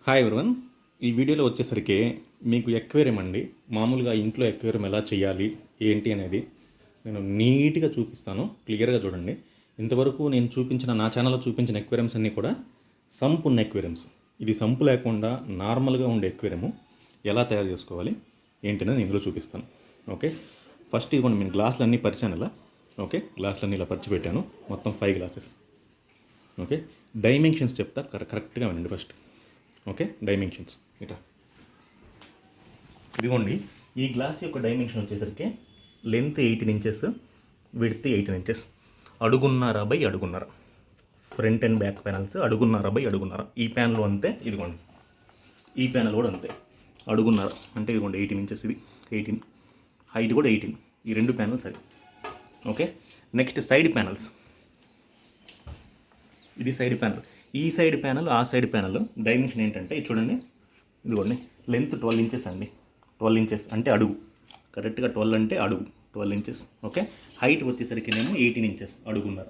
Hi everyone. ఈ వీడియోలో వచ్చేసరికి మీకు ఎక్వేరియం అండి, మామూలుగా ఇంట్లో ఎక్వేరియం ఎలా చేయాలి ఏంటి అనేది నేను నీట్గా చూపిస్తాను. క్లియర్గా చూడండి. ఇంతవరకు నేను చూపించిన నా ఛానల్లో చూపించిన ఎక్వేరియంస్ అన్నీ కూడా సంప్ ఉన్న ఎక్వేరియంస్. ఇది సంపు లేకుండా నార్మల్గా ఉండే ఎక్వేరియం ఎలా తయారు చేసుకోవాలి ఏంటి అనేది ఇందులో చూపిస్తాను. ఓకే, ఫస్ట్ ఇదిగోండి, నేను గ్లాసులు అన్నీ పరిచాను ఇలా. ఓకే, గ్లాసులు అన్నీ ఇలా పరిచి పెట్టాను, మొత్తం 5 గ్లాసెస్. ఓకే, డైమెన్షన్స్ చెప్తా, కరెక్ట్గా వినండి ఫస్ట్. ఓకే, డైమెన్షన్స్ ఇట్లా ఇదిగోండి. ఈ గ్లాస్ యొక్క డైమెన్షన్ వచ్చేసరికి లెంత్ 18 ఇంచెస్, విడ్త్ 18 ఇంచెస్, అడుగున్నర బై అడుగున్నర. ఫ్రంట్ అండ్ బ్యాక్ ప్యానల్స్ అడుగున్నర బై అడుగున్నర. ఈ ప్యానల్ అంతే, ఇదిగోండి ఈ ప్యానల్ కూడా అంతే, అడుగున్నర. అంటే ఇదిగోండి 18 ఇంచెస్, ఇది 18, హైట్ కూడా 18. ఈ రెండు ప్యానల్స్ అది. Okay, next side panels. ఇది సైడ్ ప్యానల్. ఈ సైడ్ ప్యానల్, ఆ సైడ్ ప్యానల్ డైమెన్షన్ ఏంటంటే ఇది చూడండి. ఇదిగోండి, లెంత్ 12 ఇంచెస్ అండి. 12 ఇంచెస్ అంటే అడుగు, కరెక్ట్గా 12 అంటే అడుగు, 12 ఇంచెస్. ఓకే, హైట్ వచ్చేసరికి నేను 18 ఇంచెస్, అడుగున్నర.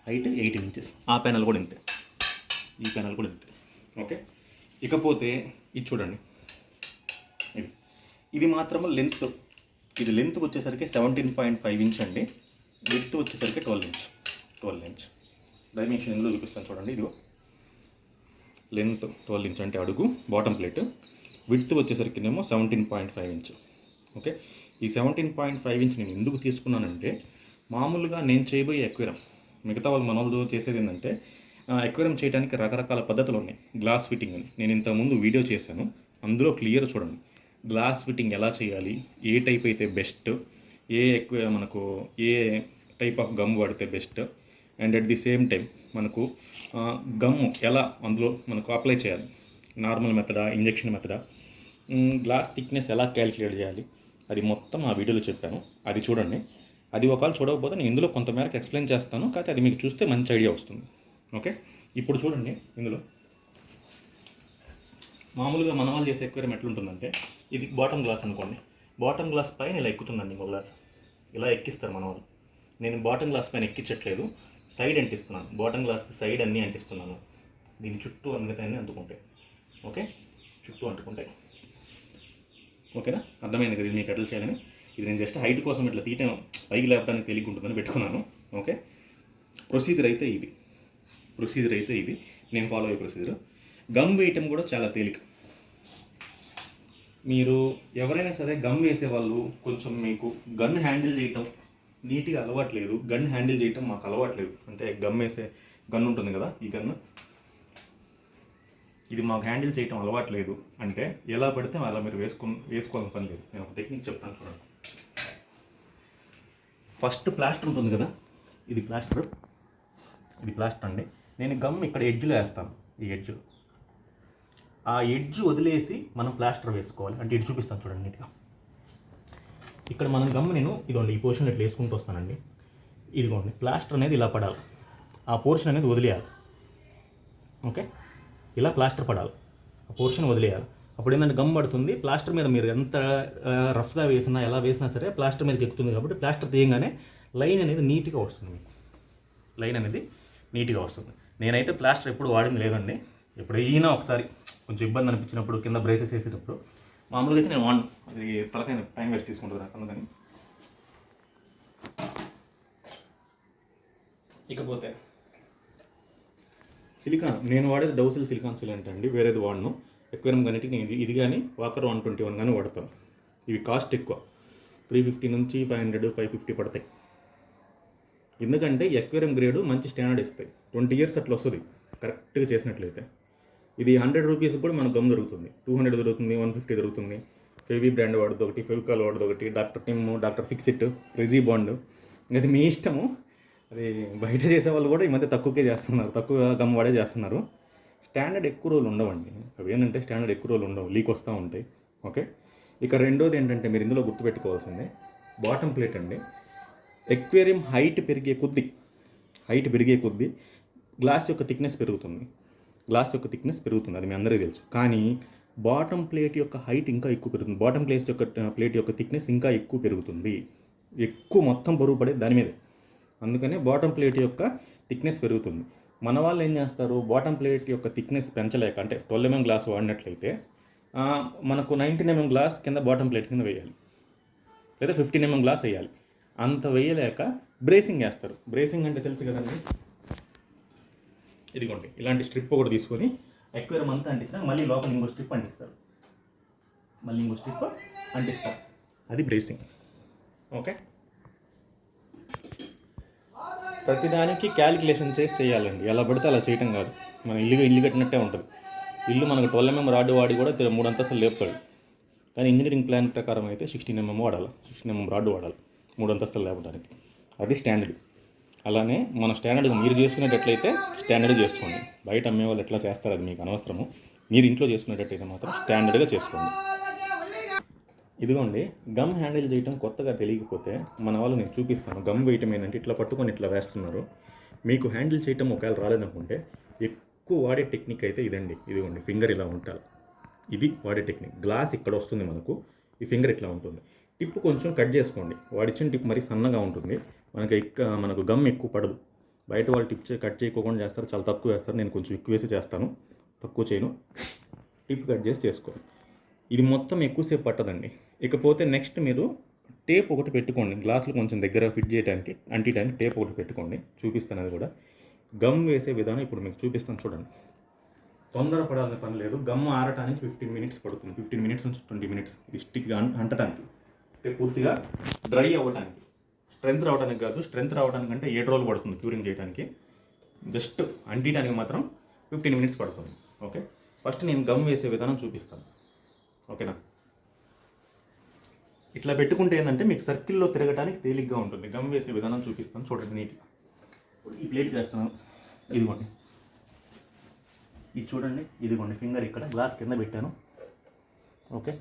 Height 18 inches. ఆ ప్యానల్ కూడా ఇంతే, ఈ ప్యానల్ కూడా ఇంతే. ఓకే, ఇకపోతే ఇది చూడండి, ఇది మాత్రమే లెంత్. ఇది లెంత్ వచ్చేసరికి 17.5 ఇంచ్ అండి. విడ్త్ వచ్చేసరికి 12 ఇంచ్. డైమెన్షన్ ఇందులో చూపిస్తాను చూడండి. ఇది లెంత్ 12 ఇంచ్ అంటే అడుగు, బాటమ్ ప్లేట్. విడ్త్ వచ్చేసరికి ఏమో 17.5 ఇంచ్. ఓకే, ఈ 17.5 ఇంచ్ నేను ఎందుకు తీసుకున్నానంటే, మామూలుగా నేను చేయబోయే ఎక్వేరియం, మిగతా వాళ్ళు మన వాళ్ళు చేసేది ఏంటంటే, ఎక్వేరియం చేయడానికి రకరకాల పద్ధతులు ఉన్నాయి. గ్లాస్ ఫిట్టింగ్ అని నేను ఇంతకుముందు వీడియో చేశాను, అందులో క్లియర్ చూడండి. గ్లాస్ ఫిట్టింగ్ ఎలా చేయాలి, ఏ టైప్ అయితే బెస్ట్, మనకు ఏ టైప్ ఆఫ్ గమ్ వాడితే best, and at the same time మనకు గమ్ ఎలా అందులో మనకు అప్లై చేయాలి, నార్మల్ మెథడా, ఇంజెక్షన్ మెథడా, గ్లాస్ థిక్నెస్ ఎలా క్యాలిక్యులేట్ చేయాలి, అది మొత్తం ఆ వీడియోలో చెప్పాను. అది చూడండి. అది ఒకవేళ చూడకపోతే నేను ఇందులో కొంతమేరకు ఎక్స్ప్లెయిన్ చేస్తాను, కాకపోతే అది మీకు చూస్తే మంచి ఐడియా వస్తుంది. ఓకే, ఇప్పుడు చూడండి. ఇందులో మామూలుగా మన వాళ్ళు చేసే ఎక్వేరియం ఎట్లుంటుందంటే, ఇది బాటమ్ గ్లాస్ అనుకోండి. బాటమ్ గ్లాస్ పైన ఇలా ఎక్కుతుందండి ఇంకో గ్లాస్, ఇలా ఎక్కిస్తారు మన వాళ్ళు. నేను బాటమ్ గ్లాస్ పైన ఎక్కించట్లేదు, సైడ్ అంటిస్తున్నాను. బాటమ్ గ్లాస్కి సైడ్ అన్నీ అంటిస్తున్నాను. దీని చుట్టూ మిగతాన్ని అంటుకుంటాయి. ఓకే, చుట్టూ అంటుకుంటాయి. ఓకేనా, అర్థమైంది కదా ఇది మీకు ఎట్లా చేయాలని. ఇది నేను జస్ట్ హైట్ కోసం ఇట్లా తీయటం, పైకి లేపడానికి తెలియకుంటుందని పెట్టుకున్నాను. ఓకే, ప్రొసీజర్ అయితే ఇది నేను ఫాలో అయ్యే ప్రొసీజర్. గమ్ వేయటం కూడా చాలా తేలిక. మీరు ఎవరైనా సరే గమ్ వేసేవాళ్ళు, కొంచెం మీకు గన్ హ్యాండిల్ చేయటం నీట్గా అలవాట్లేదు, గన్ హ్యాండిల్ చేయటం మాకు అలవాట్లేదు, అంటే గమ్ వేసే గన్ ఉంటుంది కదా, ఈ గన్ను, ఇది మాకు హ్యాండిల్ చేయటం అలవాట్లేదు అంటే ఎలా పడితే అలా మీరు వేసుకోవాలని పని లేదు. నేను ఒక టెక్నిక్ చెప్తాను చూడండి. ఫస్ట్ ప్లాస్టర్ ఉంటుంది కదా, ఇది ప్లాస్టర్ అండి. నేను గమ్ ఇక్కడ ఎడ్జ్లో వేస్తాను. ఈ ఎడ్జ్, ఆ ఎడ్జ్ వదిలేసి మనం ప్లాస్టర్ వేసుకోవాలి. అంటే ఇటు చూపిస్తాను చూడండి నీట్గా. ఇక్కడ మనం గమ్ నేను ఇదిగోండి ఈ పోర్షన్ ఇట్లా వేసుకుంటూ వస్తానండి. ఇదిగోండి, ప్లాస్టర్ అనేది ఇలా పడాలి, ఆ పోర్షన్ అనేది వదిలేయాలి. ఓకే, ఇలా ప్లాస్టర్ పడాలి, ఆ పోర్షన్ వదిలేయాలి. అప్పుడు ఏంటంటే గమ్ పడుతుంది. ప్లాస్టర్ మీద మీరు ఎంత రఫ్గా వేసినా, ఎలా వేసినా సరే ప్లాస్టర్ మీదకి ఎక్కుతుంది. కాబట్టి ప్లాస్టర్ తీయగానే లైన్ అనేది నీట్గా వస్తుంది మీకు, లైన్ అనేది నీట్గా వస్తుంది. నేనైతే ప్లాస్టర్ ఎప్పుడు వాడింది లేదండి. ఎప్పుడైనా ఒకసారి కొంచెం ఇబ్బంది అనిపించినప్పుడు, కింద బ్రేసెస్ వేసేటప్పుడు మామూలుగా అయితే నేను వాడిను. అది తలకైన టైం వేస్ట్ తీసుకుంటుంది నాకు, అందుకని. ఇకపోతే సిలికాన్, నేను వాడేది డౌసిల్ సిలికాన్ సిలెంట్ అండి, వేరేది వాడను. ఎక్వేరియం కన్నిటికి నేను ఇది కానీ వాకర్ 121 కానీ వాడతాను. ఇవి కాస్ట్ ఎక్కువ, 350 నుంచి 500, 550 పడతాయి. ఎందుకంటే ఎక్వేరియం గ్రేడు మంచి స్టాండర్డ్ ఇస్తాయి. 20 years అట్లా వస్తుంది కరెక్ట్గా చేసినట్లయితే. ఇది 100 రూపీస్ కూడా మనకు గమ్ దొరుకుతుంది, 200 దొరుకుతుంది, 150 దొరుకుతుంది. ఫెవీ బ్రాండ్ వాడదు ఒకటి, ఫెవికాల్ వాడదు ఒకటి, డాక్టర్ టిమ్, డాక్టర్ ఫిక్సిట్, రెజీ బాండ్. అది మీ ఇష్టము. అది బయట చేసే వాళ్ళు కూడా ఈ మధ్య తక్కువకే చేస్తున్నారు, తక్కువ గమ్ వాడే చేస్తున్నారు. స్టాండర్డ్ ఎక్కువ రోజులు ఉండవండి. అవి ఏంటంటే స్టాండర్డ్ ఎక్కువ రోజులు ఉండవు, లీక్ వస్తూ ఉంటాయి. ఓకే, ఇక రెండోది ఏంటంటే మీరు ఇందులో గుర్తుపెట్టుకోవాల్సిందే, బాటమ్ ప్లేట్ అండి. ఎక్వేరియం హైట్ పెరిగే కొద్దీ గ్లాస్ యొక్క థిక్నెస్ పెరుగుతుంది. అది మీ అందరికీ తెలుసు. కానీ బాటమ్ ప్లేట్ యొక్క హైట్ ఇంకా ఎక్కువ పెరుగుతుంది. బాటమ్ ప్లేట్ యొక్క థిక్నెస్ ఇంకా ఎక్కువ పెరుగుతుంది. ఎక్కువ మొత్తం బరువు పడేది దాని మీదే. అందుకనే బాటమ్ ప్లేట్ యొక్క థిక్నెస్ పెరుగుతుంది. మన వాళ్ళు ఏం చేస్తారు, బాటమ్ ప్లేట్ యొక్క థిక్నెస్ పెంచలేక, అంటే 12 mm గ్లాస్ వాడినట్లయితే మనకు 19 mm గ్లాస్ కింద బాటమ్ ప్లేట్ కింద వేయాలి, లేదా 15 mm గ్లాస్ వేయాలి. అంత వేయలేక బ్రేసింగ్ వేస్తారు. బ్రేసింగ్ అంటే తెలుసు కదండి, ఇదిగోండి ఇలాంటి స్ట్రిప్ ఒకటి తీసుకొని ఎక్వేరియం అంతా అంటించిన మళ్ళీ లోపల ఇంకో స్ట్రిప్ అంటిస్తారు, మళ్ళీ ఇంకో స్ట్రిప్ అంటిస్తారు. అది బ్రేసింగ్. ఓకే, ప్రతిదానికి క్యాలిక్యులేషన్ చేసి చేయాలండి, ఎలా పడితే అలా చేయటం కాదు. మన ఇల్లు కట్టినట్టే ఉంటుంది. ఇల్లు మనకు 12 mm రాడ్ వాడి కూడా 3 అంతస్తులు లేపుతాడు. కానీ ఇంజనీరింగ్ ప్లాన్ ప్రకారం అయితే 16 mm వాడాలి, 16 mm రాడ్ వాడాలి 3 అంతస్తులు లేపడానికి. అది స్టాండర్డ్. అలానే మన స్టాండర్డ్గా మీరు చేసుకునేటట్లయితే స్టాండర్డ్గా చేసుకోండి. బయట అమ్మేవాళ్ళు ఎట్లా చేస్తారు అది మీకు అనవసరము. మీరు ఇంట్లో చేసుకునేటట్టయితే మాత్రం స్టాండర్డ్గా చేసుకోండి. ఇదిగోండి, గమ్ హ్యాండిల్ చేయటం కొత్తగా తెలియకపోతే మన వాళ్ళు నేను చూపిస్తాను. గమ్ వేయటం ఏంటంటే ఇట్లా పట్టుకొని ఇట్లా వేస్తున్నారు. మీకు హ్యాండిల్ చేయటం ఒకవేళ రాలేదనుకుంటే ఎక్కువ వాడే టెక్నిక్ అయితే ఇదండి. ఇదిగోండి, ఫింగర్ ఇలా ఉంటారు. ఇది వాడే టెక్నిక్. గ్లాస్ ఇక్కడ వస్తుంది మనకు, ఈ ఫింగర్ ఇట్లా ఉంటుంది. టిప్ కొంచెం కట్ చేసుకోండి. వాడిచ్చిన టిప్ మరీ సన్నగా ఉంటుంది, మనకు గమ్ ఎక్కువ పడదు. బయట వాళ్ళు టిప్ కట్ చేయకోకుండా చేస్తారు, చాలా తక్కువ వేస్తారు. నేను కొంచెం ఎక్కువ వేసి చేస్తాను, తక్కువ చేయను. టిప్ కట్ చేసి చేసుకోండి. ఇది మొత్తం ఎక్కువసేపు పట్టదండి. ఇకపోతే నెక్స్ట్ మీరు టేప్ ఒకటి పెట్టుకోండి. గ్లాసులు కొంచెం దగ్గర ఫిట్ చేయడానికి, అంటించడానికి టేప్ ఒకటి పెట్టుకోండి. చూపిస్తాను అది కూడా. గమ్ వేసే విధానం ఇప్పుడు మీకు చూపిస్తాను చూడండి. తొందర పడాల్సిన పని లేదు. గమ్ ఆరటానికి 15 minutes పడుతుంది, 15 minutes నుంచి 20 minutes ఇది స్టిక్ అంటడానికి, అంటే పూర్తిగా డ్రై అవ్వడానికి. స్ట్రెంత్ రావడానికి కాదు, స్ట్రెంత్ రావడానికి అంటే 7 రోజులు పడుతుంది క్యూరింగ్ చేయడానికి. జస్ట్ అంటించడానికి మాత్రం 15 minutes పడుతుంది. ఓకే, ఫస్ట్ నేను గమ్ వేసే విధానం చూపిస్తాను. ఓకేనా, ఇట్లా పెట్టుకుంటే ఏంటంటే మీకు సర్కిల్లో తిరగడానికి తేలిగ్గా ఉంటుంది. గమ్ వేసే విధానం చూపిస్తాను చూడండి నీట్గా. ఈ ప్లేట్ చేస్తున్నాను. ఇదిగోండి, ఇది చూడండి. ఇదిగోండి ఫింగర్ ఇక్కడ గ్లాస్ కింద పెట్టాను. ఓకే,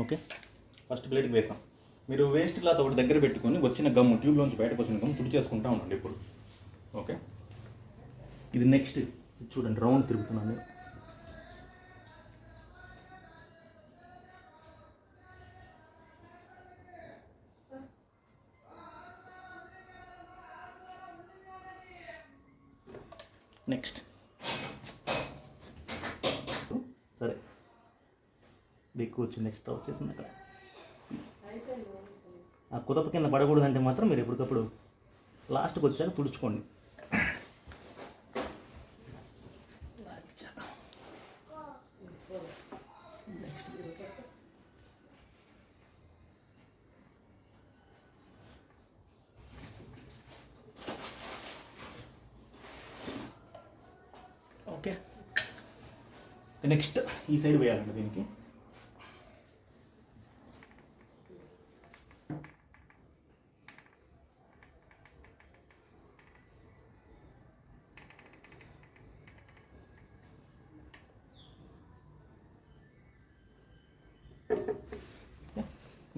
ఓకే, ఫస్ట్ ప్లేట్కి వేసాం. మీరు వేస్ట్ క్లాత్ ఒకటి దగ్గర పెట్టుకొని వచ్చిన గమ్, ట్యూబ్లోంచి బయటకు వచ్చిన గమ్ తుడి చేసుకుంటా ఉండండి ఇప్పుడు. ఓకే, ఇది నెక్స్ట్ చూడండి, రౌండ్ తిరుగుతున్నాను. నెక్స్ట్ సరే, ఎక్కువ వచ్చింది, ఎక్స్ట్రా వచ్చేసింది అక్కడ. ఆ కుదప కింద పడకూడదంటే మాత్రం మీరు ఎప్పటికప్పుడు లాస్ట్కి వచ్చాక తుడుచుకోండి. ఓకే, నెక్స్ట్ ఈ సైడ్ వేయాలండి దీనికి.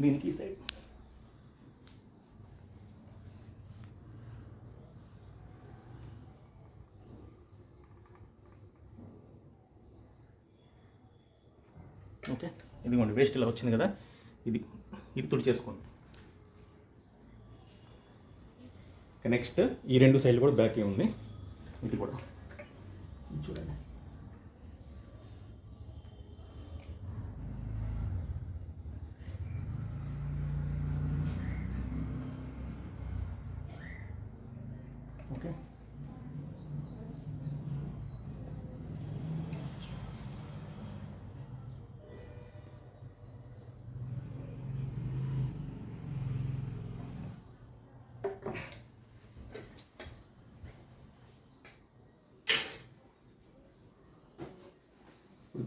దీనికి ఈ సైడ్. ఓకే, ఇదిగోండి వేస్ట్ ఇలా వచ్చింది కదా, ఇది తుడి చేసుకోండి. నెక్స్ట్ ఈ 2 సైడ్లు కూడా బ్యాక్ ఉంది, ఇది కూడా చూడండి. ఓకే,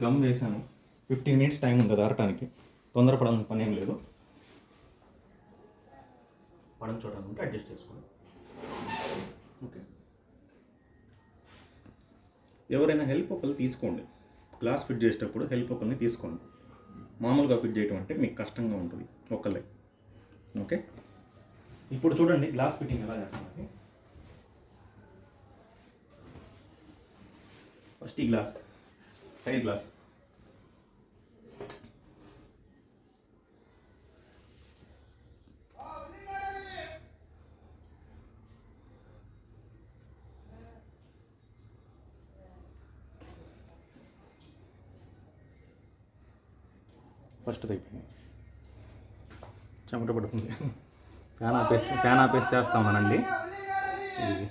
గమ్ వేసాను. 15 minutes టైం ఉంటుంది ఆరటానికి. తొందరపడాల్సిన పని ఏం లేదు. పడం చూడాలంటే అడ్జస్ట్ చేసుకోండి. ఓకే, ఎవరైనా హెల్ప్ ఒకళ్ళు తీసుకోండి. గ్లాస్ ఫిట్ చేసేటప్పుడు హెల్ప్ ఒకరిని తీసుకోండి. మామూలుగా ఫిట్ చేయటం అంటే మీకు కష్టంగా ఉంటుంది ఒక్కళ్ళే. ఓకే, ఇప్పుడు చూడండి గ్లాస్ ఫిట్టింగ్ ఎలా చేస్తామండి. ఫస్ట్ ఈ గ్లాస్, సైడ్ గ్లాస్, ఫస్ట్ అయిపోయింది. చెమట పడుతుంది. ఫ్యాన్ ఆపేసి చేస్తామనండి. ఇది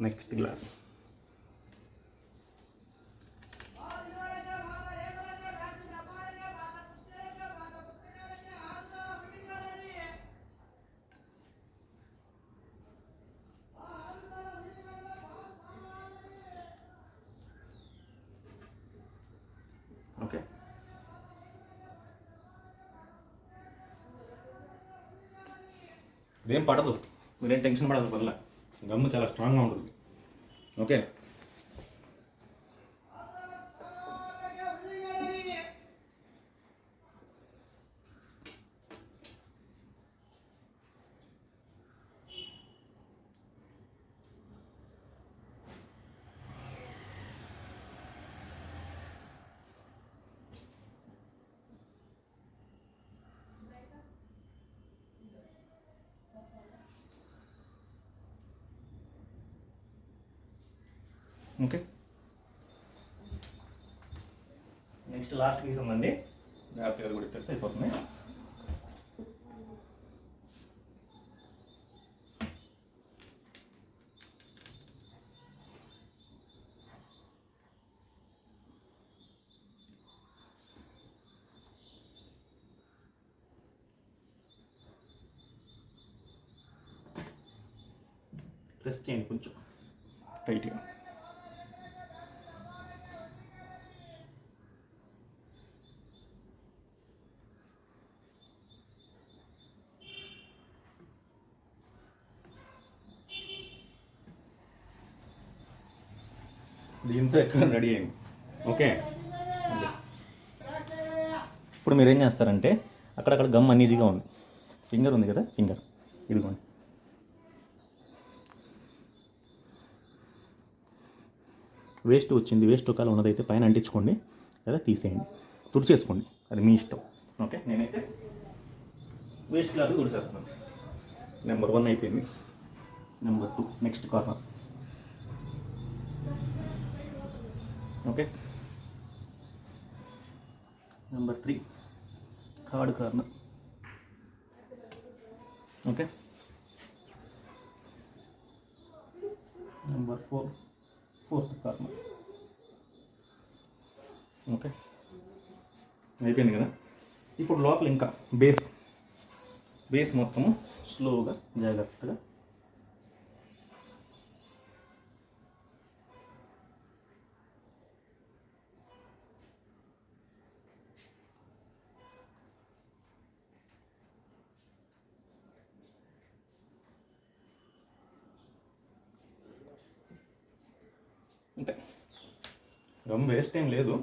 నెక్స్ట్ గ్లాస్. ఓకే, ఇదేం పడదు, మీరేం టెన్షన్ పడదు. వల్ల గమ్ము చాలా స్ట్రాంగ్గా ఉంటుంది. Okay, okay. Next last piece ఉందండి. జాగ్రత్తగా కూడా తెస్తే అయిపోతుంది. ప్రెస్ చేయండి కొంచెం టైట్గా. దీంతో ఎక్కువ రెడీ అయింది. ఓకే, ఇప్పుడు మీరు ఏం చేస్తారంటే అక్కడక్కడ గమ్ అన్ఈజీగా ఉంది, ఫింగర్ ఉంది కదా, ఫింగర్ ఇదిగోండి. వేస్ట్ వచ్చింది, వేస్ట్ ఒకవేళ ఉన్నదైతే పైన అంటించుకోండి లేదా తీసేయండి, తుడిచేసుకోండి, అది మీ ఇష్టం. ఓకే, నేనైతే వేస్ట్ లాగా తుడిచేస్తున్నాను. నెంబర్ 1 అయిపోయింది. Number 2 next corner. Okay, number 3 third corner. Okay, number 4 fourth corner. Okay, అయిపోయింది కదా. ఇప్పుడు లోపల ఇంకా బేస్ మొత్తము స్లోగా జాగ్రత్తగా అంతే. గమ్ వేస్ట్ ఏం లేదు.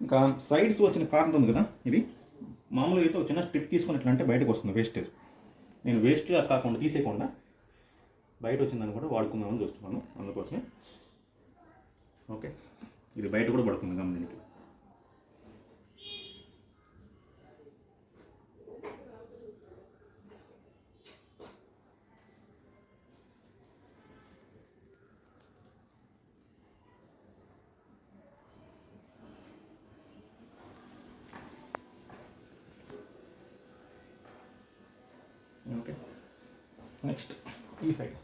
ఇంకా సైడ్స్ వచ్చిన కార్నర్ ఉంది కదా, ఇది మామూలుగా అయితే ఒక చిన్న స్ట్రిప్ తీసుకుని ఎట్లా అంటే బయటకు వస్తుంది వేస్టేజ్. నేను వేస్ట్గా కాకుండా తీసేయకుండా బయట వచ్చిందని కూడా వాడుకుందామని చూస్తున్నాను, అందుకోసమే. ఓకే, ఇది బయట కూడా పడుతుంది గమ్ దీనికి. ఓకే, నెక్స్ట్ ఈ side.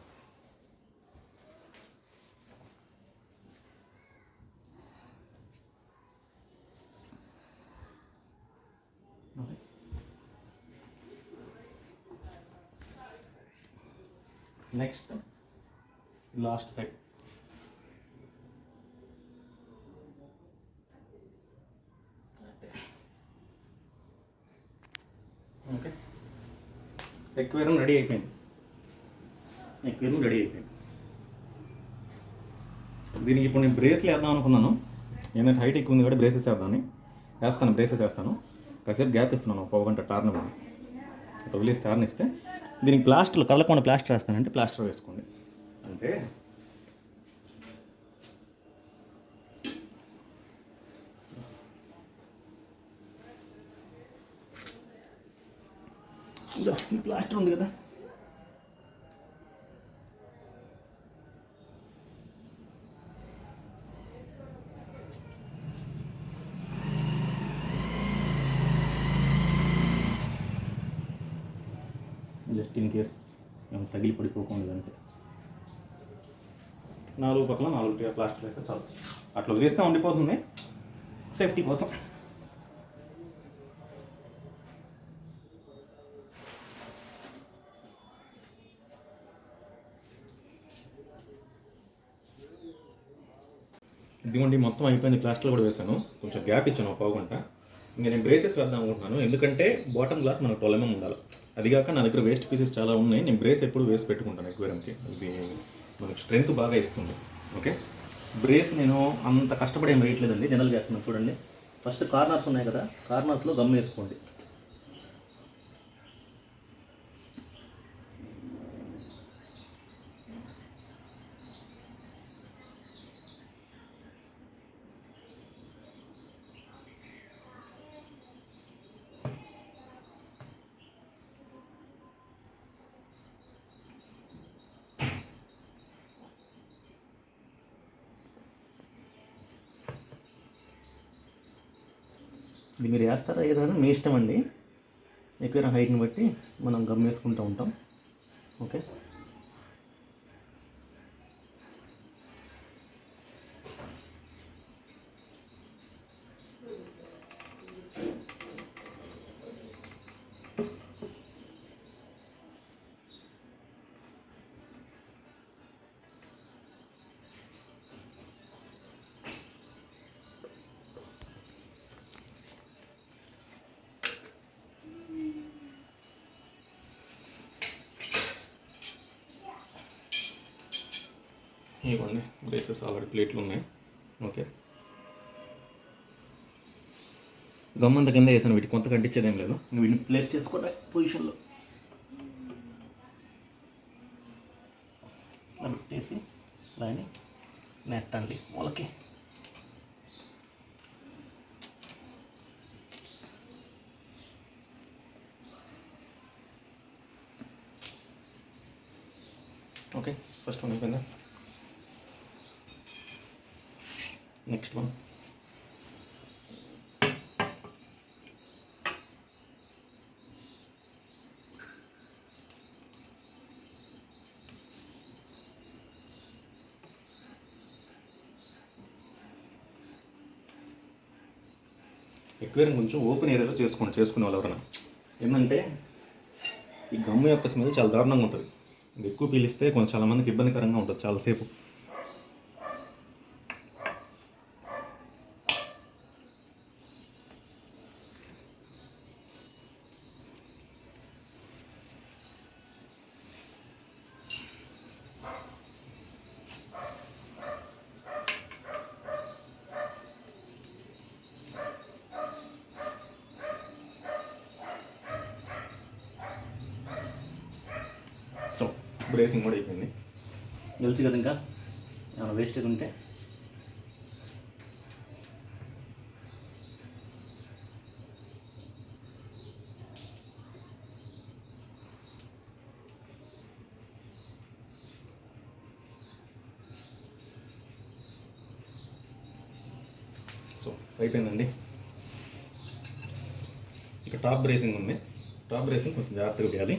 Okay, next last side. Okay, aquarium ready అయిపోయింది. దీనికి ఇప్పుడు నేను బ్రేస్లు వేద్దాం అనుకున్నాను, ఏంటంటే హైట్ ఎక్కువ ఉంది కాబట్టి బ్రేసెస్ వేస్తాను. కాసేపు గ్యాప్ ఇస్తున్నాను, 1/2 గంట టర్న్. వదిలేస్తే ఆరనిస్తే దీనికి ప్లాస్టర్ కదలకుండా ప్లాస్టర్ వేస్తానంటే ప్లాస్టర్ వేసుకోండి. అంటే ఈ ప్లాస్టర్ ఉంది కదా, జస్ట్ ఇన్ కేస్ మేము తగిలి పడిపోకుండా అంతే. 4 పక్కల 4 ప్లాస్టర్ వేస్తే చాలు. అట్లా వదిలేస్తే ఉండిపోతుంది సేఫ్టీ కోసం. ఇదిగోండి మొత్తం అయిపోయింది. ప్లాస్టర్లు కూడా వేసాను, కొంచెం గ్యాప్ ఇచ్చాను ఒక పావు గంట. ఇంకా నేను బ్రేసెస్ వేద్దాం అనుకుంటున్నాను, ఎందుకంటే బాటమ్ గ్లాస్ మనకు 12 mm ఉండాలి. అదిగాక నా దగ్గర వేస్ట్ పీసెస్ చాలా ఉన్నాయి, నేను బ్రేస్ ఎప్పుడు వేసి పెట్టుకుంటాను ఎక్వేరియంకి. ఇది మనకు స్ట్రెంత్ బాగా ఇస్తుంది. ఓకే, బ్రేస్ నేను అంత కష్టపడి ఏం వేయట్లేదండి, జనరల్ చేస్తున్నాను. చూడండి, ఫస్ట్ కార్నర్స్ ఉన్నాయి కదా, కార్నర్స్లో గమ్ వేసుకోండి. ఇది మీరు వేస్తారా ఏదైనా మీ ఇష్టం అండి, ఎక్కువ హైట్ని బట్టి మనం గమ్ వేసుకుంటూ ఉంటాం. ఓకే, ఇవ్వండి బ్రేసెస్ ఆల్రెడీ ప్లేట్లు ఉన్నాయి. ఓకే, గమ్మంత కింద వేసాను, వీటికి కొంత కట్టించేది ఏం లేదు. వీటిని ప్లేస్ చేసుకోవడం పొజిషన్లో ఇలా పెట్టేసి దాన్ని నెట్టండి మొలకి. ఓకే, ఫస్ట్ వన్ అయిపోయిందా, నెక్స్ట్ వన్. ఎక్వేరియం కొంచెం ఓపెన్ ఏరియాలో చేసుకునే వాళ్ళు ఎవరైనా. ఏంటంటే ఈ గమ్ము యొక్క స్మెల్ చాలా దారుణంగా ఉంటుంది, ఎక్కువ పీలిస్తే కొంచెం చాలామందికి ఇబ్బందికరంగా ఉంటుంది చాలాసేపు. సో బ్రేసింగ్ కూడా అయిపోయింది, తెలుసు కదా. ఇంకా ఏమైనా వేస్టేజ్ ఉంటే సో అయిపోయిందండి. ఇక టాప్ బ్రేసింగ్ ఉంది, టాప్ బ్రేసింగ్ కొంచెం జాగ్రత్తగా వేయాలి.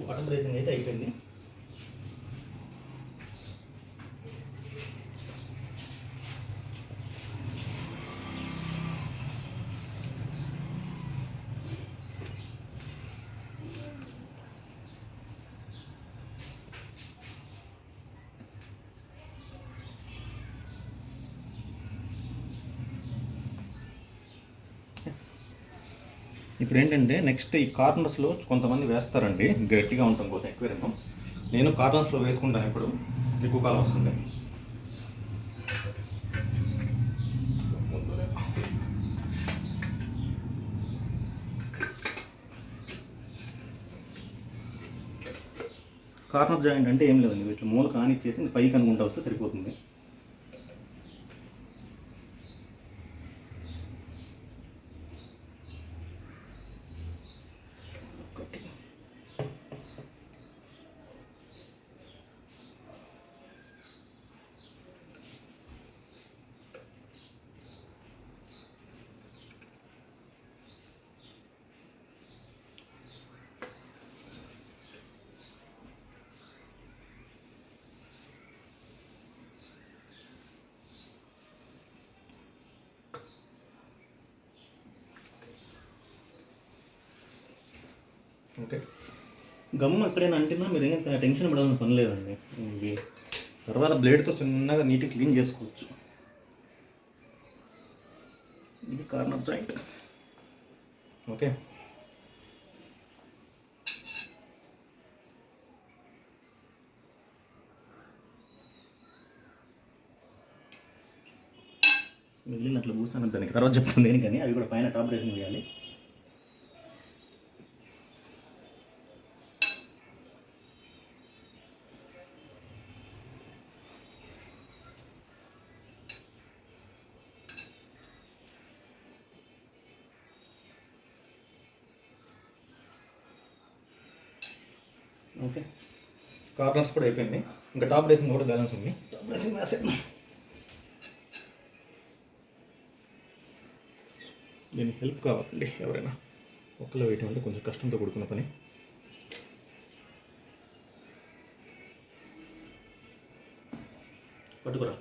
బాటమ్ బ్రేసింగ్ అయితే అయిపోయింది. ఇప్పుడు ఏంటంటే నెక్స్ట్ ఈ కార్నర్స్లో కొంతమంది వేస్తారండి గట్టిగా ఉండటం కోసం ఎక్వేరియం. నేను కార్నర్స్లో వేసుకుంటాను ఇప్పుడు ఎక్కువ కాలం వస్తుంది. కార్నర్ జాయింట్ అంటే ఏం లేదండి, ఇట్లా మూల కానిచ్చేసి పైకి అనుకుంటా వస్తే సరిపోతుంది. ఓకే, గమ్ ఎక్కడైనా అంటినా మీరు ఏం టెన్షన్ పడాల్సిన పని లేదండి. ఇవి తర్వాత బ్లేడ్తో చిన్నగా నీట్గా క్లీన్ చేసుకోవచ్చు. ఇది కార్నర్ జాయింట్. ఓకే, మిగిలినట్లు కూర్చొని దానికి తర్వాత చెప్తుంది దేనికని. అవి కూడా పైన టాప్ రేసింగ్ వేయాలి. ఓకే, కార్నర్స్ కూడా అయిపోయింది. ఇంకా టాప్ రేసింగ్ కూడా బ్యాలెన్స్ ఉంది. టాప్ రేసింగ్ వేసేద్దాం. దీనికి హెల్ప్ కావాలండి ఎవరైనా. ఒక్కలో వేయటం అంటే కొంచెం కష్టంతో కూడుకున్న పని. పట్టుకురా,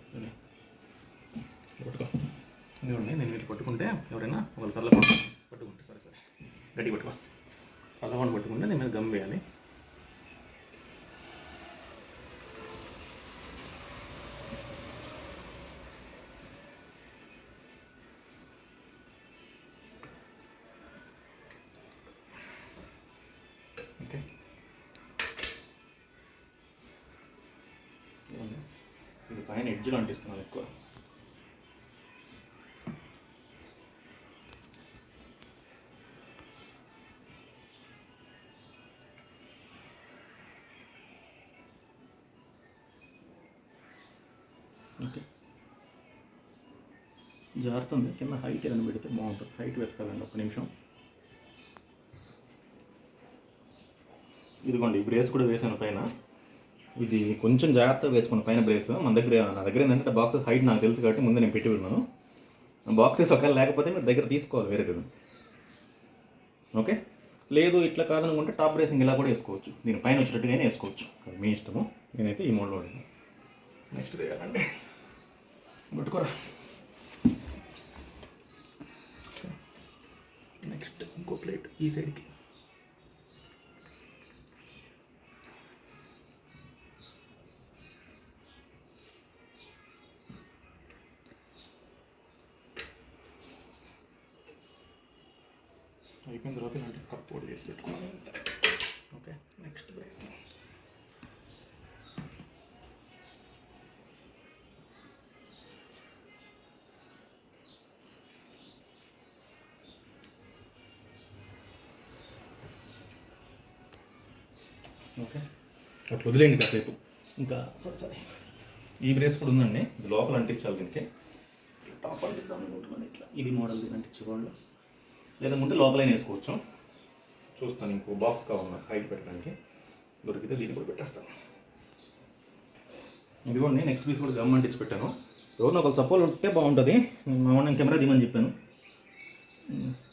పట్టుకో. ఇదిగోండి, నేను వీళ్ళు పట్టుకుంటే ఎవరైనా ఒకళ్ళు కళ్ళకుండా పట్టుకుంటే సరే గట్టి పట్టుకో. కళ్ళకుండా పట్టుకుంటే నేను మీద గమ్ వేయాలి. ఓకే, ఇది పైన ఎడ్జ్లో అంటిస్తున్నాను ఎక్కువ. ఓకే, జారుతుంది. కింద హైట్ ఏదైనా పెడితే బాగుంటుంది. హైట్ వెతకాలండి, ఒక్క నిమిషం. ఇదిగోండి, బ్రేస్ కూడా వేసాను పైన. ఇది కొంచెం జాగ్రత్తగా వేసుకున్న పైన బ్రేస్. నా దగ్గర ఏంటంటే బాక్సెస్ హైట్ నాకు తెలుసు కాబట్టి ముందు నేను పెట్టి ఉన్నాను. బాక్సెస్ ఒకవేళ లేకపోతే మీరు దగ్గర తీసుకోవాలి వేరేది. ఓకే, లేదు ఇట్లా కాదనుకుంటే టాప్ బ్రేసింగ్ ఇలా కూడా వేసుకోవచ్చు. దీని పైన వచ్చేటట్టుగానే వేసుకోవచ్చు, అది మీ ఇష్టము. నేనైతే ఈ మోడ్లో వాడినా. నెక్స్ట్ చేయాలండి, పట్టుకోరా. నెక్స్ట్ ఇంకో ప్లేట్ ఈ సైడ్కి. అయిపోయిన తర్వాత ఇలాంటి కప్ పొడి చేసి పెట్టుకున్నాను. Okay, next brace. ఓకే, అట్లా వదిలేండి కాసేపు. ఇంకా సరే, ఈ బ్రేస్ కూడా ఉందండి. ఇది లోపల అంటించాలి. దీనికి టాప్ అంటిద్దాం అనుకుంటున్నాను. ఇట్లా ఇది మోడల్ దీని అంటించుకోవాలి. లేదంటే లోపలైనా వేసుకోవచ్చు. చూస్తాను, ఇంకో బాక్స్ కావాలి హైట్ పెట్టడానికి. దొరికితే దీన్ని కూడా పెట్టేస్తాను. ఇదిగోండి, నెక్స్ట్ పీస్ కూడా గమ్ అంటించి పెట్టాను. ఎవరినో ఒకళ్ళు సపోర్ట్ ఉంటే బాగుంటుంది. మా వాడిని కెమెరా తీయమని చెప్పాను,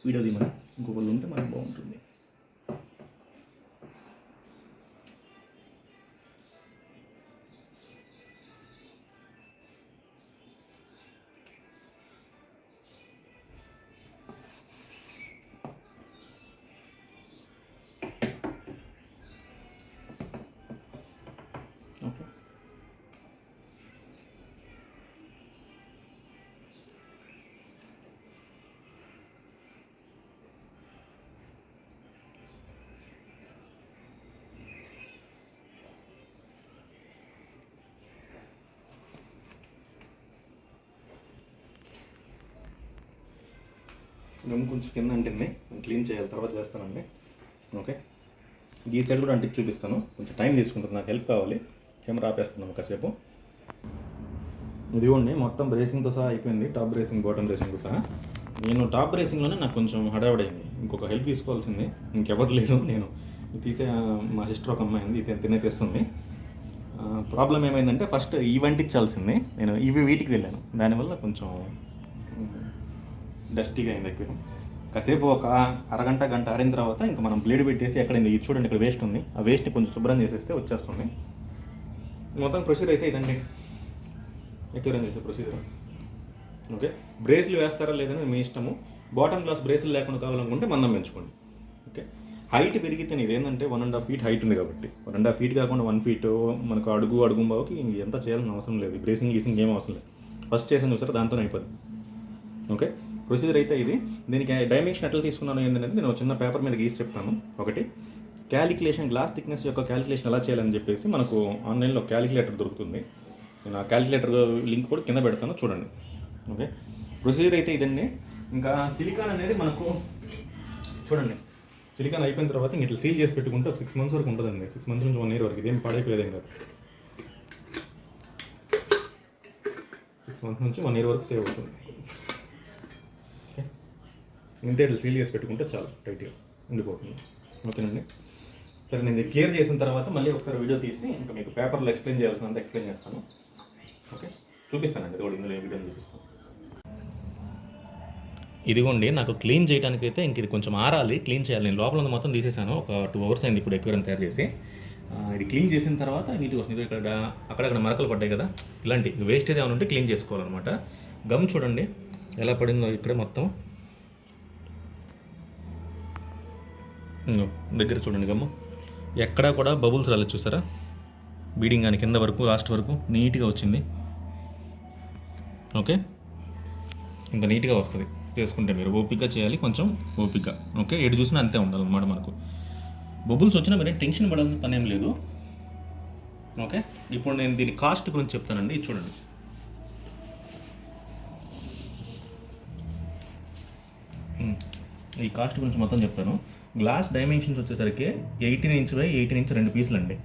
వీడియో తీయమని. ఇంకొకళ్ళు ఉంటే మనకు బాగుంటుంది. ఓకే, గమ్ కొంచెం కింద అంటింది, క్లీన్ చేయాలి, తర్వాత చేస్తానండి. ఓకే, ఈ సైడ్ కూడా అంటించి చూపిస్తాను, కొంచెం టైం తీసుకుంటుంది, నాకు హెల్ప్ కావాలి. కెమెరా ఆపేస్తున్నాము కాసేపు. ఇదిగోండి మొత్తం బ్రేసింగ్తో సహా అయిపోయింది, టాప్ బ్రేసింగ్ బాటమ్ బ్రేసింగ్తో సహా. నేను టాప్ బ్రేసింగ్లోనే నాకు కొంచెం హడావుడైంది, ఇంకొక హెల్ప్ తీసుకోవాల్సింది, ఇంకెవరు లేదు. నేను తీసే మా సిస్టర్ ఒక అమ్మాయి ఉంది, తినే తెస్తుంది. ప్రాబ్లం ఏమైందంటే ఫస్ట్ ఈవెంట్ ఇచ్చాల్సింది, నేను వీటికి వెళ్ళాను, దానివల్ల కొంచెం డస్టీగా అయింది ఎక్కువ. కాసేపు ఒక అరగంట గంట ఆరిన తర్వాత ఇంకా మనం బ్లేడ్ పెట్టేసి ఎక్కడ ఇది చూడండి ఇక్కడ వేస్ట్ ఉంది, ఆ వేస్ట్ని కొంచెం శుభ్రం చేసేస్తే వచ్చేస్తుంది. మొత్తం ప్రొసీజర్ అయితే ఇదండి, ఎక్యూరెన్ చేసే ప్రొసీజర్. ఓకే, బ్రేస్లు వేస్తారా లేదని మీ ఇష్టము. బాటమ్ గ్లాస్ బ్రేస్లు లేకుండా కావాలనుకుంటే మందం పెంచుకోండి. ఓకే, హైట్ పెరిగితే ఇది ఏంటంటే 1.5 feet హైట్ ఉంది కాబట్టి 1.5 feet కాకుండా 1 feet మనకు అడుగు బావుకి ఇంక ఎంత చేయాలని అవసరం లేదు, బ్రేసింగ్ గీసింగ్ ఏం అవసరం లేదు. ఫస్ట్ చేసాను చూసారా, దాంతోనే అయిపోద్ది. ఓకే, ప్రొసీజర్ అయితే ఇది. దీనికి డైమెన్షన్ ఎట్లా తీసుకున్నాను ఏంటనేది నేను చిన్న పేపర్ మీద గీసి చెప్తాను. ఒకటి క్యాలిక్యులేషన్, గ్లాస్ థిక్నెస్ యొక్క క్యాలిక్యులేషన్ ఎలా చేయాలని చెప్పేసి మనకు ఆన్లైన్లో క్యాలిక్యులేటర్ దొరుకుతుంది. నేను ఆ క్యాలిక్యులేటర్ లింక్ కూడా కింద పెడతాను చూడండి. ఓకే, ప్రొసీజర్ అయితే ఇదండి. ఇంకా సిలికాన్ అనేది మనకు చూడండి, సిలికాన్ అయిపోయిన తర్వాత ఇంక ఇట్లా సీల్ చేసి పెట్టుకుంటే ఒక 6 months వరకు ఉంటుందండి. 6 months నుంచి 1 year వరకు ఇదేం పాడైపోయేదేం కాదు. 6 months నుంచి 1 year వరకు సేవ్ అవుతుంది. ఓకే, ఇంతే ఇట్లా సీల్ చేసి పెట్టుకుంటే చాలా టైట్గా ఉండిపోతుంది. ఓకేనండి, సరే నేను ఇది క్లియర్ చేసిన తర్వాత మళ్ళీ ఒకసారి వీడియో తీసి ఇంకా మీకు పేపర్లో ఎక్స్ప్లెయిన్ చేయాల్సినంత ఎక్స్ప్లెయిన్ చేస్తాను. ఓకే, చూపిస్తానండి, ఇది కూడా ఇందులో వీడియోని చూపిస్తాను. ఇదిగోండి నాకు క్లీన్ చేయడానికి అయితే ఇంక ఇది కొంచెం ఆరాలి, క్లీన్ చేయాలి. నేను లోపల ఉంది మొత్తం తీసేసాను, ఒక 2 hours అయింది ఇప్పుడు ఎక్వేరియం తయారు చేసి. ఇది క్లీన్ చేసిన తర్వాత నీట్గా వస్తుంది. ఇక్కడ అక్కడక్కడ మరకలు పడ్డాయి కదా, ఇలాంటి వేస్టేజ్ ఏమైనా ఉంటే క్లీన్ చేసుకోవాలన్నమాట. గమ్ చూడండి ఎలా పడిందో ఇక్కడ మొత్తం దగ్గర చూడండి, గమ్ము ఎక్కడా కూడా బబుల్స్ రాలేదు చూసారా, బీడింగ్ కానీ కింద వరకు లాస్ట్ వరకు నీట్గా వచ్చింది. ఓకే, ఇంత నీట్గా వస్తుంది చేసుకుంటే, మీరు ఓపిక చేయాలి, కొంచెం ఓపిక. ఓకే, ఎటు చూసినా అంతే ఉండాలన్నమాట. మనకు బబుల్స్ వచ్చినా మీరేం టెన్షన్ పడాల్సిన పని ఏం లేదు. ఓకే, ఇప్పుడు నేను దీని కాస్ట్ గురించి చెప్తానండి. ఇది చూడండి, ఈ కాస్ట్ గురించి మొత్తం చెప్తాను. గ్లాస్ డైమెన్షన్స్ వచ్చేసరికి 18 inch by 18 inch 2 పీసులు అండి.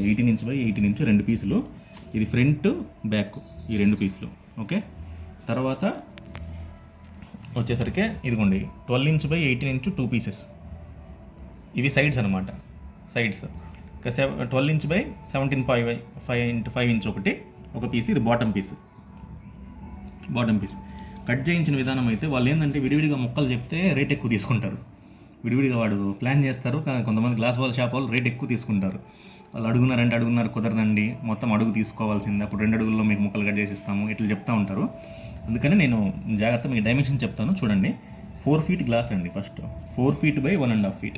18 inch by 18 inch 2 పీసులు. ఇది ఫ్రంట్ బ్యాక్ ఈ 2 పీసులు. ఓకే, తర్వాత వచ్చేసరికి ఇదిగోండి 12 inch by 18 inch 2 pieces. ఇవి సైడ్స్ అనమాట, సైడ్స్. 12 inch by 17.5 inch ఒక పీస్, ఇది బాటమ్ పీస్. కట్ చేయించిన విధానం అయితే వాళ్ళు ఏంటంటే విడివిడిగా ముక్కలు చెప్తే రేట్ ఎక్కువ తీసుకుంటారు. విడివిడిగా వాడు ప్లాన్ చేస్తారు, కానీ కొంతమంది గ్లాస్ వాళ్ళ షాప్ వాళ్ళు రేట్ ఎక్కువ తీసుకుంటారు. వాళ్ళు అడుగున్నారు కుదరదండి, మొత్తం అడుగు తీసుకోవాల్సిందే, అప్పుడు 2 అడుగుల్లో మీకు ముక్కలు కట్ చేసి ఇస్తాము, ఇట్లా చెప్తూ ఉంటారు. అందుకని నేను జాగ్రత్త మీకు డైమెన్షన్ చెప్తాను చూడండి. 4 feet గ్లాస్ అండి. First 4 feet by 1.5 feet.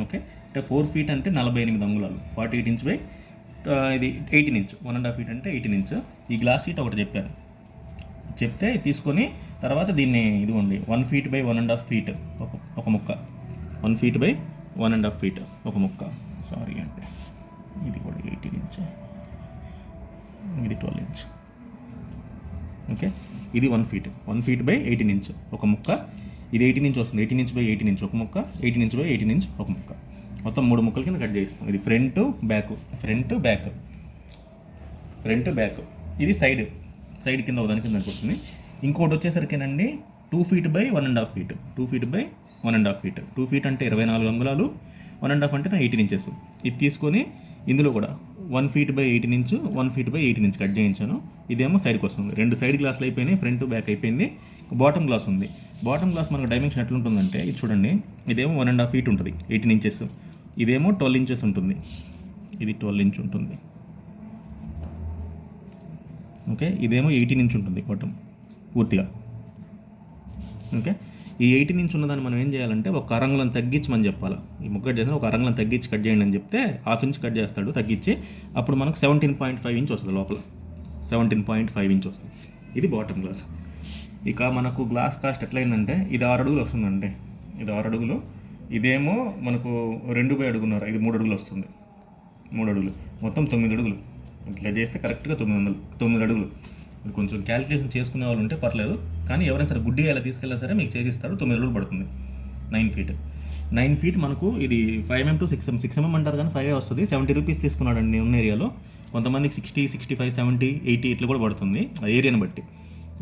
Okay, అంటే 4 feet అంటే 48 అంగుళాలు, 48 inch by ఇది 18 inch, 1.5 feet అంటే 18 inch. ఈ గ్లాస్ షీట్ ఒకటి చెప్తే తీసుకొని తర్వాత దీన్ని ఇదిగోండి 1 feet by 1.5 feet ఒక ముక్క, 1 feet by 1.5 feet ఒక ముక్క. సారీ అంటే ఇది కూడా 18 inch, ఇది 12 inch. ఓకే, ఇది 1 feet, 1 feet by 18 inch ఒక ముక్క. ఇది 18 inch వస్తుంది, 18 inch by 18 inch ఒక ముక్క, 18 inch by 18 inch ఒక ముక్క. మొత్తం 3 ముక్కల కింద కట్ చేస్తాం. ఇది ఫ్రంట్ బ్యాక్, ఇది సైడ్ కింద ఒకదాని కింద వస్తుంది. ఇంకోటి వచ్చేసరికేనండి 2 feet by 1.5 feet, 2 feet by 1.5 feet. 2 feet అంటే 24 అంగుళాలు, 1.5 అంటే 18 inches. ఇది తీసుకొని ఇందులో కూడా 1 feet by 18 inch, 1 feet by 18 inch cut చేయించాను. ఇదేమో సైడ్కి వస్తుంది. 2 సైడ్ గ్లాసులు అయిపోయినాయి, ఫ్రంట్ బ్యాక్ అయిపోయింది. బాటమ్ గ్లాస్ ఉంది. బాటమ్ గ్లాస్ మనకు డైమెన్షన్ ఎట్లుంటుందంటే ఇది చూడండి, ఇదేమో 1.5 feet ఉంటుంది, 18 inches. ఇదేమో 12 inches ఉంటుంది, ఇది 12 inch ఉంటుంది. ఓకే, ఇదేమో 18 inch ఉంటుంది బాటమ్ పూర్తిగా. ఓకే, ఈ 18 inch ఉన్నదాన్ని మనం ఏం చేయాలంటే ఒక అరంగుళం తగ్గించమని చెప్పాలి. ఈ ముక్క చేసిన ఒక అరంగుళం తగ్గించి కట్ చేయండి అని చెప్తే 1/2 inch కట్ చేస్తాడు తగ్గించి. అప్పుడు మనకు 17.5 inch వస్తుంది, లోపల 17.5 inch వస్తుంది. ఇది బాటమ్ గ్లాస్. ఇక మనకు గ్లాస్ కాస్ట్ ఎట్లయిందంటే ఇది 6 అడుగులు వస్తుందండి, ఇది 6 అడుగులు. ఇదేమో మనకు 2 by అడుగున్నర, ఇది 3 అడుగులు వస్తుంది. 3 అడుగులు మొత్తం 9 అడుగులు. ఇట్లా చేస్తే కరెక్ట్గా 9 అడుగులు. మీరు కొంచెం క్యాలిక్యులేషన్ చేసుకునే వాళ్ళు ఉంటే పర్లేదు, కానీ ఎవరైనా సరే గుడ్డిగా ఇలా తీసుకెళ్ళినా సరే మీకు చేసిస్తారు. 9 అడుగులు పడుతుంది, 9 feet. 9 feet మనకు ఇది 5mm to 6mm 6mm అంటారు కానీ 5 వస్తుంది. 70 రూపీస్ తీసుకున్నాడండి నేను ఉన్న ఏరియాలో. కొంతమందికి 60, 65, 70, 80 ఇట్లా కూడా పడుతుంది ఆ ఏరియాని బట్టి.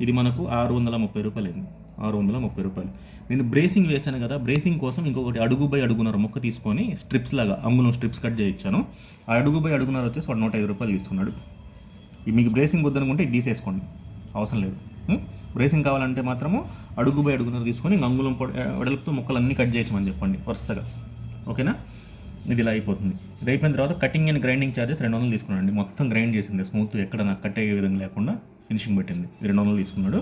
ఇది మనకు 630 రూపాయలు అయింది. 630 రూపాయలు. నేను బ్రేసింగ్ వేశాను కదా, బ్రేసింగ్ కోసం ఇంకొకటి అడుగు బై అడుగున్నర ముక్క తీసుకొని స్ట్రిప్స్ లాగా అంగుళం స్ట్రిప్స్ కట్ చేయించాను. ఆ అడుగు బై అడుగున్నర వచ్చేసి 105 రూపాయలు తీసుకున్నాడు. మీకు బ్రేసింగ్ వద్దనుకుంటే ఇది తీసేసుకోండి, అవసరం లేదు. బ్రేసింగ్ కావాలంటే మాత్రము అడుగు బై అడుగున్నర తీసుకొని అంగుళం వెడల్పుతో ముక్కలన్నీ కట్ చేయమని చెప్పండి వరుసగా. ఓకేనా? ఇది ఇలా అయిపోతుంది. ఇది అయిపోయిన తర్వాత కటింగ్ అండ్ గ్రైండింగ్ ఛార్జెస్ 200 తీసుకున్నాడు. మొత్తం గ్రైండ్ చేసింది, స్మూత్ ఎక్కడ నాకు కట్ అయ్యే విధంగా లేకుండా ఫినిషింగ్ పెట్టింది. 200 తీసుకున్నాడు.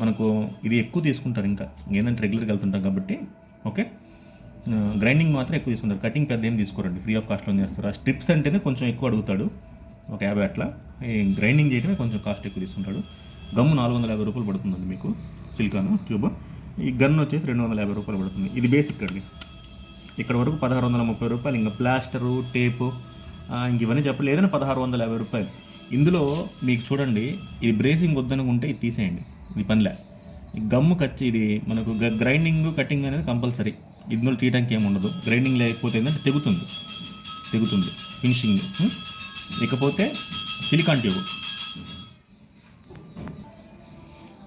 మనకు ఇది ఎక్కువ తీసుకుంటారు, ఇంకా ఏంటంటే రెగ్యులర్గా వెళ్తుంటాం కాబట్టి. ఓకే, గ్రైండింగ్ మాత్రం ఎక్కువ తీసుకుంటారు, కటింగ్ పెద్ద ఏం తీసుకోరండి, ఫ్రీ ఆఫ్ కాస్ట్లో చేస్తారు. ఆ స్ట్రిప్స్ అంటేనే కొంచెం ఎక్కువ అడుగుతాడు, ఒక 50 అట్లా. ఈ గ్రైండింగ్ చేయడమే కొంచెం కాస్ట్ ఎక్కువ తీసుకుంటాడు. గమ్ము 450 రూపాయలు పడుతుందండి మీకు, సిలికాను ట్యూబ్. ఈ గన్ వచ్చేసి 250 రూపాయలు పడుతుంది. ఇది బేసిక్ అండి. ఇక్కడ వరకు 1630 రూపాయలు. ఇంకా ప్లాస్టరు, టేపు, ఇంక ఇవన్నీ చెప్పలేదు, ఏదైనా 1650 రూపాయలు. ఇందులో మీకు చూడండి, ఇది బ్రేసింగ్ వద్దనుకుంటే ఇది తీసేయండి, ఇది పనిలే. ఈ గమ్ము కచ్చి ఇది మనకు గ్రైండింగ్ కటింగ్ అనేది కంపల్సరీ. ఇందులో తీయడానికి ఏముండదు. గ్రైండింగ్ లేకపోతే ఏంటంటే తెగుతుంది ఫినిషింగ్. ఇకపోతే సిలికాన్ ట్యూబ్.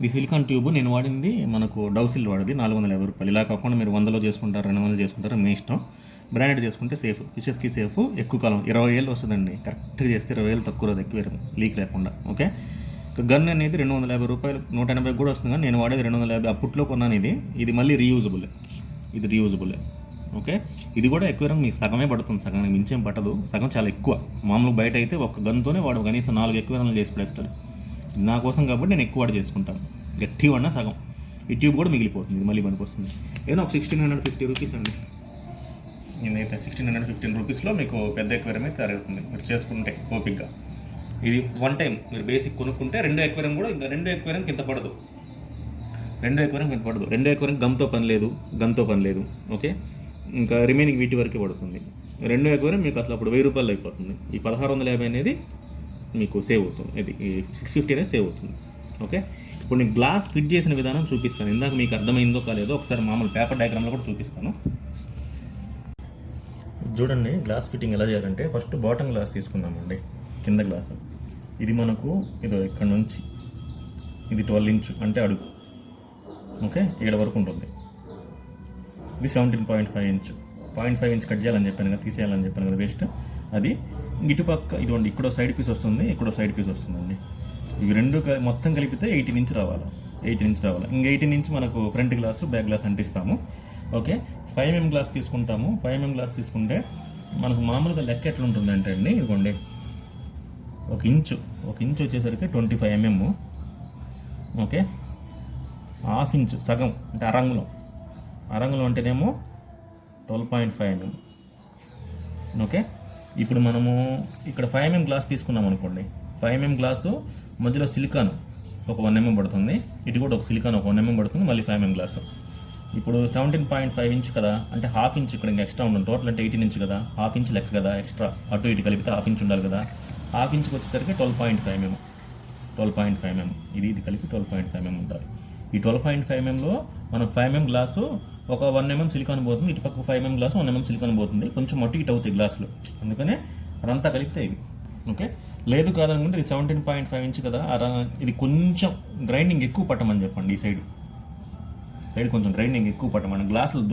ఈ సిలికాన్ ట్యూబ్ నేను వాడింది మనకు డౌసిల్ వాడింది 450 రూపాయలు. ఇలా కాకుండా మీరు 100లో చేసుకుంటారు, 200 చేసుకుంటారు, మీ ఇష్టం. బ్రాండెడ్ చేసుకుంటే సేఫ్, ఫిషెస్కి సేఫ్, ఎక్కువ కాలం 20 ఏళ్ళు వస్తుందండి. కరెక్ట్గా చేస్తే 20 ఏళ్ళు తక్కువ రోజు ఎక్కువ లీక్ లేకుండా. ఓకే, గన్ అనేది 250 రూపాయలు, 180 కూడా వస్తుంది, కానీ నేను వాడేది 250. అప్పట్లో కొన్నాను ఇది. ఇది మళ్ళీ రీయూజబుల్, ఇది రీయూజబుల్. ఓకే, ఇది కూడా ఎక్కువ మీకు సగమే పడుతుంది, సగానికి మించేం పట్టదు. సగం చాలా ఎక్కువ. మామూలు బయట అయితే ఒక గన్తోనే వాడు కనీసం 4 ఎక్కువ చేసి పడేస్తాడు. నా కోసం కాబట్టి నేను ఎక్కువ వాడు చేసుకుంటాను. గట్టిగా వాడినా సగం. ఈ ట్యూబ్ కూడా మిగిలిపోతుంది, ఇది మళ్ళీ పనికి వస్తుంది. ఏదో ఒక 1650 రూపీస్ అండి. నేనైతే 1615 రూపీస్లో మీకు పెద్ద ఎక్వేరియం అయితే తయారవుతుంది మీరు చేసుకుంటే ఓపిక్గా. ఇది వన్ టైం మీరు బేసిక్ కొనుక్కుంటే 2 ఎక్వేరియం కూడా, ఇంకా 2 ఎక్వేరియం కింద పడదు. 2 ఎక్వేరియం గమ్తో పని లేదు, గన్తో పని లేదు. ఓకే, ఇంకా రిమైనింగ్ వీటి వరకే పడుతుంది. 2 ఎక్వేరియం మీకు అసలు అప్పుడు 1000 రూపాయలు అయిపోతుంది. ఈ 1650 అనేది మీకు సేవ్ అవుతుంది. ఇది 650 అనేది సేవ్ అవుతుంది. ఓకే, ఇప్పుడు నేను గ్లాస్ ఫిట్ చేసిన విధానం చూపిస్తాను. ఇందాక మీకు అర్థమైందో కాలేదో ఒకసారి మామూలు పేపర్ డయాగ్రామ్లో కూడా చూపిస్తాను. చూడండి, గ్లాస్ ఫిట్టింగ్ ఎలా చేయాలంటే ఫస్ట్ బాటమ్ గ్లాస్ తీసుకున్నామండి, కింద గ్లాసు. ఇది మనకు ఇదో ఇక్కడ నుంచి ఇది 12 ఇంచ్ అంటే అడుగు. ఓకే, ఇక్కడ వరకు ఉంటుంది. ఇది 17.5 ఇంచ్. 0.5 ఇంచ్ కట్ చేయాలని చెప్పాను కదా, తీసేయాలని చెప్పాను కదా వేస్ట్. అది ఇటుపక్క ఇదిగోండి, ఇక్కడో సైడ్ పీస్ వస్తుంది, ఇక్కడో సైడ్ పీస్ వస్తుందండి. ఇవి రెండు మొత్తం కలిపితే 18 ఇంచ్ రావాలి. ఇంక 18 ఇంచ్ మనకు ఫ్రంట్ గ్లాసు, బ్యాక్ గ్లాస్ అంటిస్తాము. ఓకే, 5mm గ్లాస్ తీసుకుంటాము. 5mm గ్లాస్ తీసుకుంటే మనకు మామూలుగా లెక్క ఎట్లా ఉంటుందంటే అండి, ఇదిగోండి ఒక ఇంచు వచ్చేసరికి 25 mm. ఓకే, హాఫ్ ఇంచు సగం అంటే అరంగులం అంటేనేమో 12.5 mm. ఓకే, ఇప్పుడు మనము ఇక్కడ 5mm గ్లాస్ తీసుకున్నాం అనుకోండి. 5mm గ్లాసు మధ్యలో సిలికాన్ ఒక 1 mm పడుతుంది, ఇటు కూడా ఒక సిలికాన్ ఒక 1 mm పడుతుంది, మళ్ళీ 5mm గ్లాసు. ఇప్పుడు 17.5 ఇంచ్ కదా, అంటే హాఫ్ ఇంచ్ ఇక్కడ ఇంకా ఎక్స్ట్రా ఉంటుంది. టోటల్ అంటే 18 ఇంచ్ కదా, హాఫ్ ఇంచ్ లెక్క కదా, ఎక్స్ట్రా అటు ఇటు కలిపితే హాఫ్ ఇంచ్ ఉండాలి కదా. హాఫ్ ఇంచ్కి వచ్చేసరికి 12.5 mm. ఇది కలిపి 12.5 mm ఉండాలి. ఈ 12.5 mmలో మనం 5mm గ్లాసు ఒక 1 mm సిలికాన్ పోతుంది, ఇటు పక్క 5mm గ్లాసు 1 mm సిలికాన్ పోతుంది. కొంచెం అటు ఇటు అవుతాయి గ్లాసులు, అందుకనే అదంతా కలిపితే ఇది. ఓకే, లేదు కాదనుకుంటే ఇది 17.5 ఇంచ్ కదా, ఇది కొంచెం గ్రైండింగ్ ఎక్కువ పట్టమని చెప్పండి. ఈ సైడ్ కొంచెం గ్రైండింగ్ ఎక్కువ పట్టమని, గ్లాసులు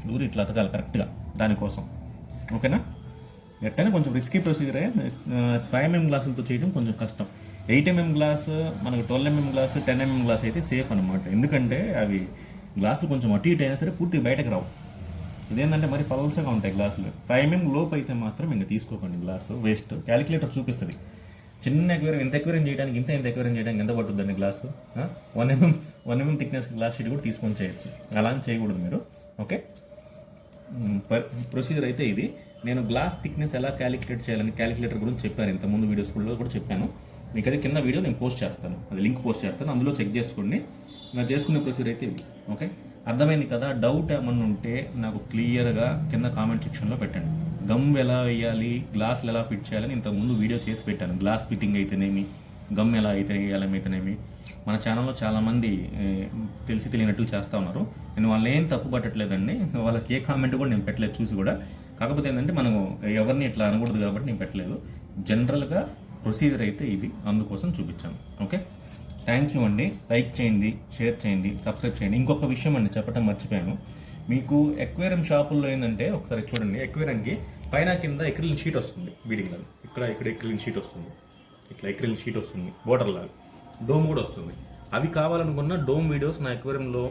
దూరి ఇట్లా అతకాలి కరెక్ట్గా దానికోసం. ఓకేనా, ఎట్టైనా కొంచెం రిస్కీ ప్రొసీజరే. 5mm గ్లాసులతో చేయడం కొంచెం కష్టం. 8mm గ్లాస్, మనకు 12mm గ్లాస్, 10mm గ్లాస్ అయితే సేఫ్ అనమాట. ఎందుకంటే అవి గ్లాసులు కొంచెం అటు ఇటు అయినా సరే పూర్తిగా బయటకు రావు. ఇదేంటంటే మరి పల్సగా ఉంటాయి గ్లాసులు. 5mm లోపు అయితే మాత్రం ఇంకా తీసుకోకండి, గ్లాసు వేస్ట్. క్యాలిక్యులేటర్ చూపిస్తుంది చిన్న ఎక్వేరియం, ఇంత ఎక్వేరియం చేయడానికి ఇంత ఎక్వేరియం చేయడానికి ఎంత పట్టుద్దండి glass. 1 mm thickness glass sheet కూడా తీసుకొని చేయొచ్చు, అలా అని చేయకూడదు మీరు. ఓకే, ప్రొసీజర్ అయితే ఇది. నేను గ్లాస్ థిక్నెస్ ఎలా క్యాలిక్యులేట్ చేయాలని క్యాలిక్యులేటర్ గురించి చెప్పాను, ఇంతకుముందు వీడియోస్లో కూడా చెప్పాను. మీకు అది కింద వీడియో నేను పోస్ట్ చేస్తాను, అది లింక్ పోస్ట్ చేస్తాను, అందులో చెక్ చేసుకోండి. నాకు చేసుకునే ప్రొసీజర్ అయితే ఇది. ఓకే, అర్థమైంది కదా? డౌట్ ఏమన్నా ఉంటే నాకు క్లియర్గా కింద కామెంట్ సెక్షన్లో పెట్టండి. గమ్ ఎలా వేయాలి, గ్లాసులు ఎలా ఫిట్ చేయాలని ఇంతకుముందు వీడియో చేసి పెట్టాను. గ్లాస్ ఫిట్టింగ్ అయితేనేమి, గమ్ ఎలా అయితే వేయాలని అయితేనేమి, మన ఛానల్లో చాలామంది తెలిసి తెలియనట్టు చేస్తూ ఉన్నారు. నేను వాళ్ళని ఏం తప్పు పట్టట్లేదండి, వాళ్ళకి ఏ కామెంట్ కూడా నేను పెట్టలేదు చూసి కూడా. కాకపోతే ఏంటంటే మనము ఎవరిని ఇట్లా అనకూడదు కాబట్టి నేను పెట్టలేదు. జనరల్గా ప్రొసీజర్ అయితే ఇది, అందుకోసం చూపించాను. ఓకే, థ్యాంక్ యూ అండి. లైక్ చేయండి, షేర్ చేయండి, సబ్స్క్రైబ్ చేయండి. ఇంకొక విషయం అండి చెప్పడం మర్చిపోయాను. మీకు ఎక్వేరియం షాపుల్లో ఏంటంటే ఒకసారి చూడండి, ఎక్వేరియంకి పైన కింద ఎక్రిలిన్ షీట్ వస్తుంది, బీడింగ్ లాగా. ఇక్కడ ఎక్రిలిన్ షీట్ వస్తుంది, ఇట్లా ఎక్రిలిన్ షీట్ వస్తుంది, బోర్డర్ లాగా. డోమ్ కూడా వస్తుంది. అవి కావాలనుకున్న డోమ్ వీడియోస్ నా ఎక్వేరియంలో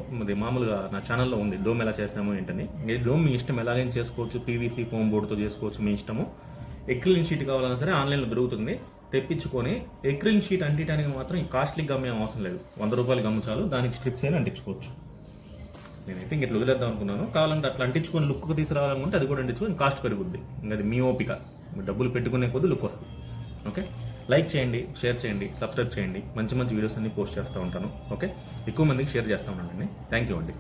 మామూలుగా నా ఛానల్లో ఉంది, డోమ్ ఎలా చేస్తామో ఏంటని. డోమ్ మీ ఇష్టం, ఎలాగైనా చేసుకోవచ్చు, పీవీసీ ఫోమ్ బోర్డుతో చేసుకోవచ్చు, మీ ఇష్టము. ఎక్రిలిన్ షీట్ కావాలన్నా సరే ఆన్లైన్లో దొరుకుతుంది, తెప్పించుకొని ఎక్రిలిన్ షీట్ అంటించడానికి మాత్రం కాస్ట్లీ గమ్ ఏం అవసరం లేదు, 100 రూపాయలు గమ్ము చాలు, దానికి స్ట్రిప్స్ అయినా అంటించుకోవచ్చు. నేనైతే ఇంక ఇట్లా వదిలేద్దాం అనుకున్నాను. కావాలంటే అట్లా అంటించుకొని లుక్కు తీసుకురావాలనుకుంటే అది కూడా అంటించుకొని కాస్ట్ పెరుగుద్ది. ఇంకా అది మీ ఓపిక, డబ్బులు పెట్టుకునే కొద్ది లుక్ వస్తుంది. ఓకే, లైక్ చేయండి, షేర్ చేయండి, సబ్స్క్రైబ్ చేయండి. మంచి మంచి వీడియోస్ అన్ని పోస్ట్ చేస్తూ ఉంటాను. ఓకే, ఎక్కువ మందికి షేర్ చేస్తూ ఉంటానండి. థ్యాంక్ యూ అండి.